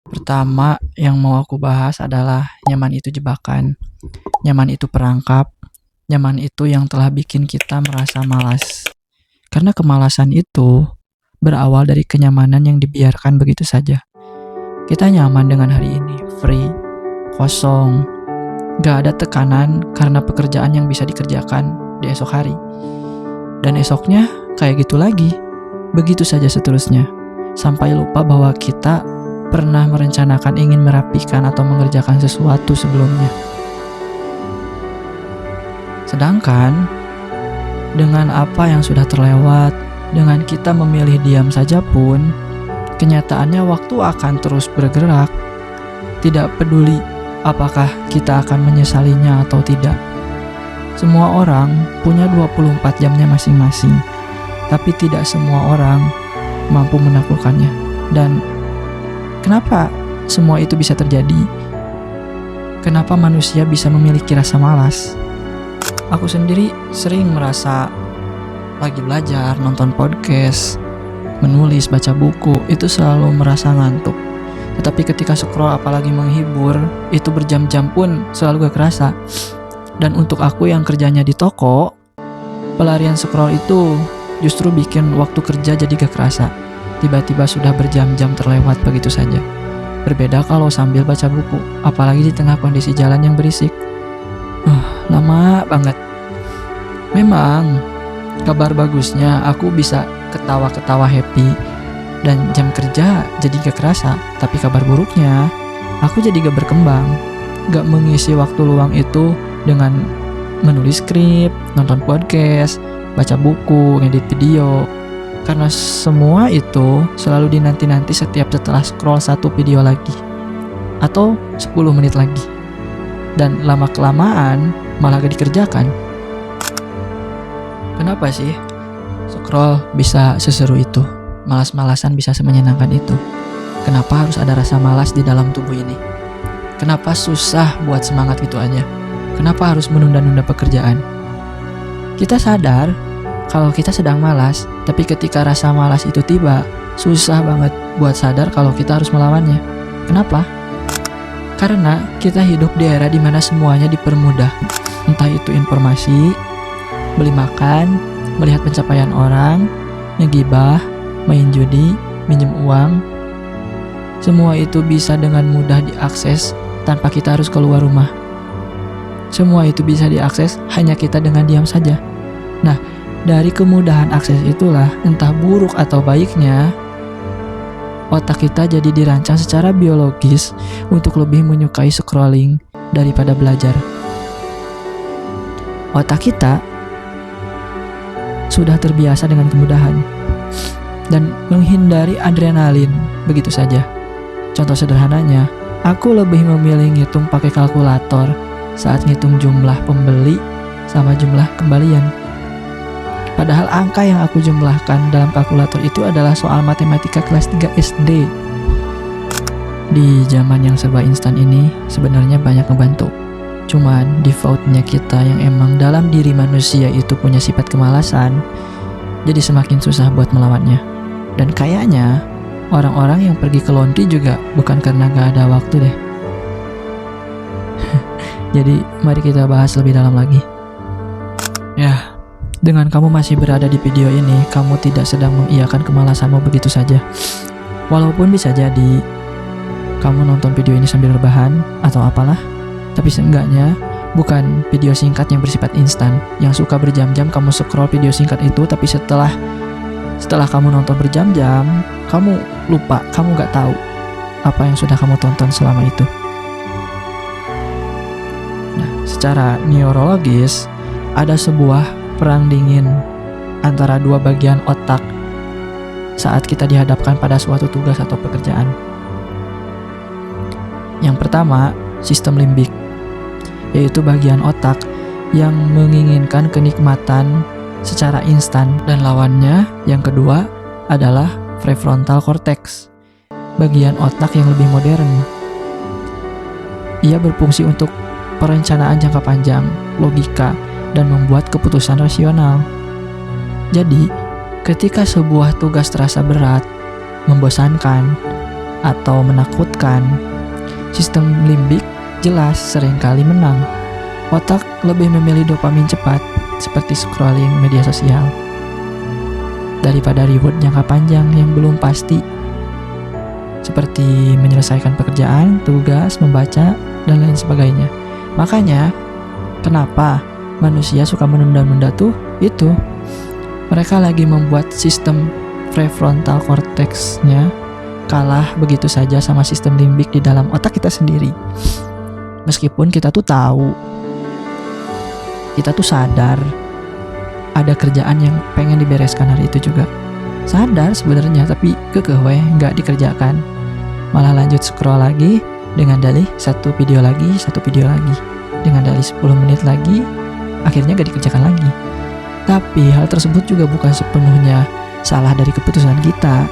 Pertama yang mau aku bahas adalah nyaman itu jebakan, nyaman itu perangkap, nyaman itu yang telah bikin kita merasa malas. Karena kemalasan itu berawal dari kenyamanan yang dibiarkan begitu saja. Kita nyaman dengan hari ini, free, kosong, gak ada tekanan karena pekerjaan yang bisa dikerjakan di esok hari. Dan esoknya kayak gitu lagi, begitu saja seterusnya. Sampai lupa bahwa kita pernah merencanakan ingin merapikan atau mengerjakan sesuatu sebelumnya. Sedangkan dengan apa yang sudah terlewat, dengan kita memilih diam saja pun, kenyataannya waktu akan terus bergerak. Tidak peduli apakah kita akan menyesalinya atau tidak. Semua orang punya 24 jamnya masing-masing, tapi tidak semua orang mampu menaklukkannya. Dan kenapa semua itu bisa terjadi? Kenapa manusia bisa memiliki rasa malas? Aku sendiri sering merasa lagi belajar, nonton podcast, menulis, baca buku, itu selalu merasa ngantuk. Tetapi ketika scroll apalagi menghibur, itu berjam-jam pun selalu gak kerasa. Dan untuk aku yang kerjanya di toko, pelarian scroll itu justru bikin waktu kerja jadi gak kerasa. Tiba-tiba sudah berjam-jam terlewat begitu saja. Berbeda kalau sambil baca buku, apalagi di tengah kondisi jalan yang berisik. Lama banget. Memang, kabar bagusnya aku bisa ketawa-ketawa happy dan jam kerja jadi gak kerasa. Tapi kabar buruknya, aku jadi gak berkembang. Gak mengisi waktu luang itu dengan menulis skrip, nonton podcast, baca buku, ngedit video. Karena semua itu selalu dinanti-nanti setiap setelah scroll satu video lagi atau 10 menit lagi. Dan lama-kelamaan malah gak dikerjakan. Kenapa sih scroll bisa seseru itu? Malas-malasan bisa semenyenangkan itu? Kenapa harus ada rasa malas di dalam tubuh ini? Kenapa susah buat semangat gitu aja? Kenapa harus menunda-nunda pekerjaan? Kita sadar kalau kita sedang malas, tapi ketika rasa malas itu tiba, susah banget buat sadar kalau kita harus melawannya. Kenapa? Karena kita hidup di era dimana semuanya dipermudah. Entah itu informasi, beli makan, melihat pencapaian orang, ngegibah, main judi, minjem uang. Semua itu bisa dengan mudah diakses tanpa kita harus keluar rumah. Semua itu bisa diakses hanya kita dengan diam saja. Nah, dari kemudahan akses itulah, entah buruk atau baiknya, otak kita jadi dirancang secara biologis untuk lebih menyukai scrolling daripada belajar. Otak kita sudah terbiasa dengan kemudahan dan menghindari adrenalin begitu saja. Contoh sederhananya, aku lebih memilih ngitung pakai kalkulator saat ngitung jumlah pembeli sama jumlah kembalian. Padahal angka yang aku jumlahkan dalam kalkulator itu adalah soal matematika kelas 3 SD. Di zaman yang serba instan ini sebenarnya banyak ngebantu. Cuman defaultnya kita yang emang dalam diri manusia itu punya sifat kemalasan, jadi semakin susah buat melawannya. Dan kayaknya orang-orang yang pergi ke laundry juga bukan karena gak ada waktu deh. Jadi mari kita bahas lebih dalam lagi. Ya, dengan kamu masih berada di video ini, kamu tidak sedang mengiyakan kemalasanmu begitu saja. Walaupun bisa jadi kamu nonton video ini sambil rebahan atau apalah, tapi seenggaknya bukan video singkat yang bersifat instan, yang suka berjam-jam kamu scroll video singkat itu, tapi setelah kamu nonton berjam-jam, kamu lupa, kamu gak tahu apa yang sudah kamu tonton selama itu. Nah, secara neurologis, ada sebuah perang dingin antara dua bagian otak saat kita dihadapkan pada suatu tugas atau pekerjaan. Yang pertama, sistem limbik, yaitu bagian otak yang menginginkan kenikmatan secara instan, dan lawannya yang kedua adalah prefrontal cortex, bagian otak yang lebih modern. Ia berfungsi untuk perencanaan jangka panjang, logika, dan membuat keputusan rasional. Jadi, ketika sebuah tugas terasa berat, membosankan, atau menakutkan. Sistem limbik jelas seringkali menang. Otak lebih memilih dopamin cepat, seperti scrolling media sosial, daripada reward jangka panjang yang belum pasti, seperti menyelesaikan pekerjaan, tugas, membaca, dan lain sebagainya. Makanya, kenapa manusia suka menunda-nunda tuh? Itu mereka lagi membuat sistem prefrontal cortex-nya kalah begitu saja sama sistem limbik di dalam otak kita sendiri. Meskipun kita tuh tahu, kita tuh sadar ada kerjaan yang pengen dibereskan hari itu juga. Sadar sebenarnya, tapi kekeh weh nggak dikerjakan. Malah lanjut scroll lagi dengan dalih satu video lagi, dengan dalih 10 menit lagi, akhirnya nggak dikerjakan lagi. Tapi hal tersebut juga bukan sepenuhnya salah dari keputusan kita,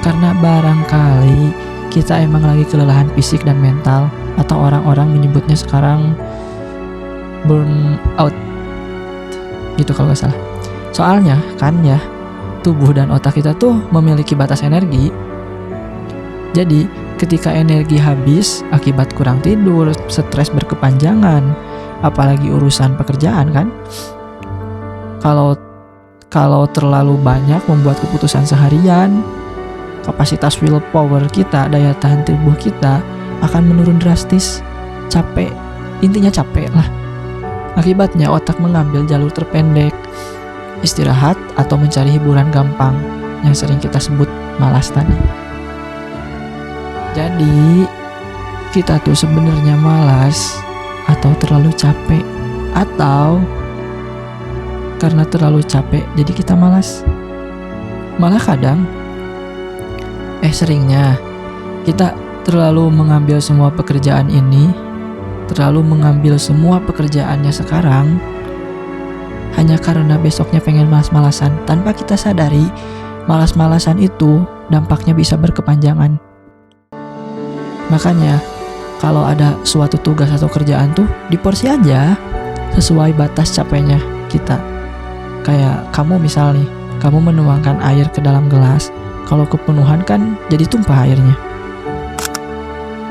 karena barangkali kita emang lagi kelelahan fisik dan mental, atau orang-orang menyebutnya sekarang burn out gitu kalau nggak salah. Soalnya kan ya, tubuh dan otak kita tuh memiliki batas energi. Jadi ketika energi habis akibat kurang tidur, stres berkepanjangan, apalagi urusan pekerjaan kan, kalau terlalu banyak membuat keputusan seharian, kapasitas willpower kita, daya tahan tubuh kita akan menurun drastis. Capek, intinya capek lah. Akibatnya otak mengambil jalur terpendek, istirahat atau mencari hiburan gampang yang sering kita sebut malas tadi. Jadi kita tuh sebenarnya malas atau terlalu capek, atau karena terlalu capek jadi kita malas. Malah kadang seringnya kita terlalu mengambil semua pekerjaan ini, terlalu mengambil semua pekerjaannya sekarang hanya karena besoknya pengen malas-malasan, tanpa kita sadari malas-malasan itu dampaknya bisa berkepanjangan. Makanya kalau ada suatu tugas atau kerjaan tuh diporsi aja sesuai batas capeknya kita. Kayak kamu misal nih, kamu menuangkan air ke dalam gelas, kalau kepenuhan kan jadi tumpah airnya.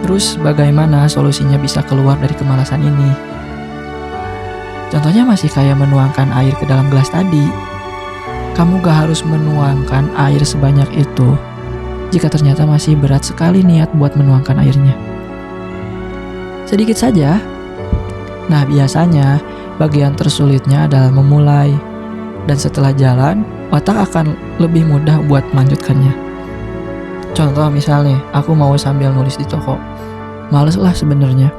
Terus bagaimana solusinya bisa keluar dari kemalasan ini? Contohnya masih kayak menuangkan air ke dalam gelas tadi. Kamu gak harus menuangkan air sebanyak itu jika ternyata masih berat sekali niat buat menuangkan airnya. Sedikit saja. Nah, biasanya bagian tersulitnya adalah memulai. Dan setelah jalan, otak akan lebih mudah buat melanjutkannya. Contoh misalnya, aku mau sambil nulis di toko. Males lah sebenarnya.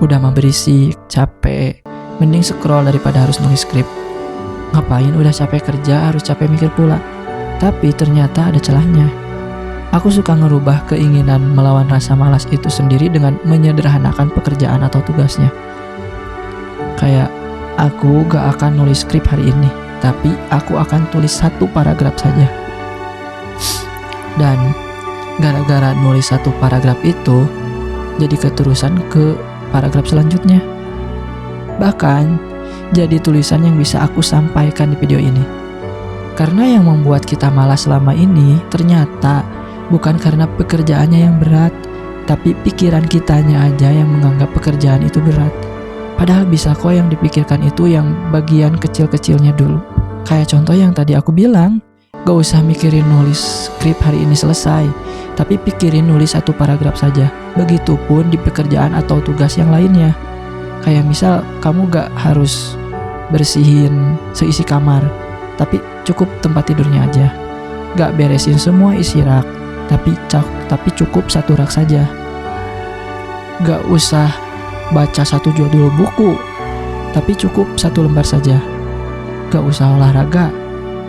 Udah mah berisik, capek. Mending scroll daripada harus nulis skrip. Ngapain udah capek kerja, harus capek mikir pula. Tapi ternyata ada celahnya. Aku suka ngerubah keinginan melawan rasa malas itu sendiri dengan menyederhanakan pekerjaan atau tugasnya. Kayak, aku gak akan nulis skrip hari ini, tapi aku akan tulis 1 paragraf saja. Dan gara-gara nulis 1 paragraf itu, jadi keterusan ke paragraf selanjutnya. Bahkan, jadi tulisan yang bisa aku sampaikan di video ini. Karena yang membuat kita malas selama ini ternyata bukan karena pekerjaannya yang berat, tapi pikiran kitanya aja yang menganggap pekerjaan itu berat. Padahal bisa kok yang dipikirkan itu yang bagian kecil-kecilnya dulu. Kayak contoh yang tadi aku bilang, gak usah mikirin nulis skrip hari ini selesai, tapi pikirin nulis 1 paragraf saja. Begitupun di pekerjaan atau tugas yang lainnya. Kayak misal kamu gak harus bersihin seisi kamar, tapi cukup tempat tidurnya aja. Gak beresin semua isi rak, tapi cukup 1 rak saja. Gak usah baca 1 judul buku, tapi cukup 1 lembar saja. Gak usah olahraga,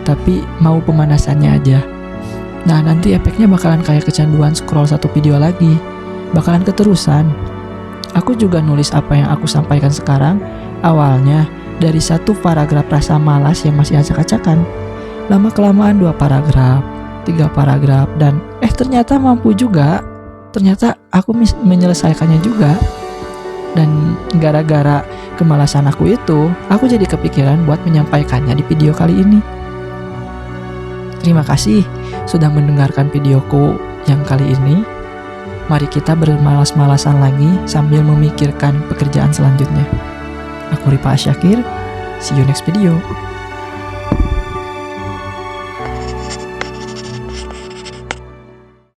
tapi mau pemanasannya aja. Nah, nanti efeknya bakalan kayak kecanduan scroll 1 video lagi. Bakalan keterusan. Aku juga nulis apa yang aku sampaikan sekarang, awalnya dari 1 paragraf rasa malas yang masih acak-acakan. Lama-kelamaan 2 paragraf, 3 paragraf, dan ternyata mampu juga. Ternyata aku menyelesaikannya juga. Dan gara-gara kemalasan aku itu, aku jadi kepikiran buat menyampaikannya di video kali ini. Terima kasih sudah mendengarkan videoku yang kali ini. Mari kita bermalas-malasan lagi sambil memikirkan pekerjaan selanjutnya. Aku Ripa Asyakir, see you next video.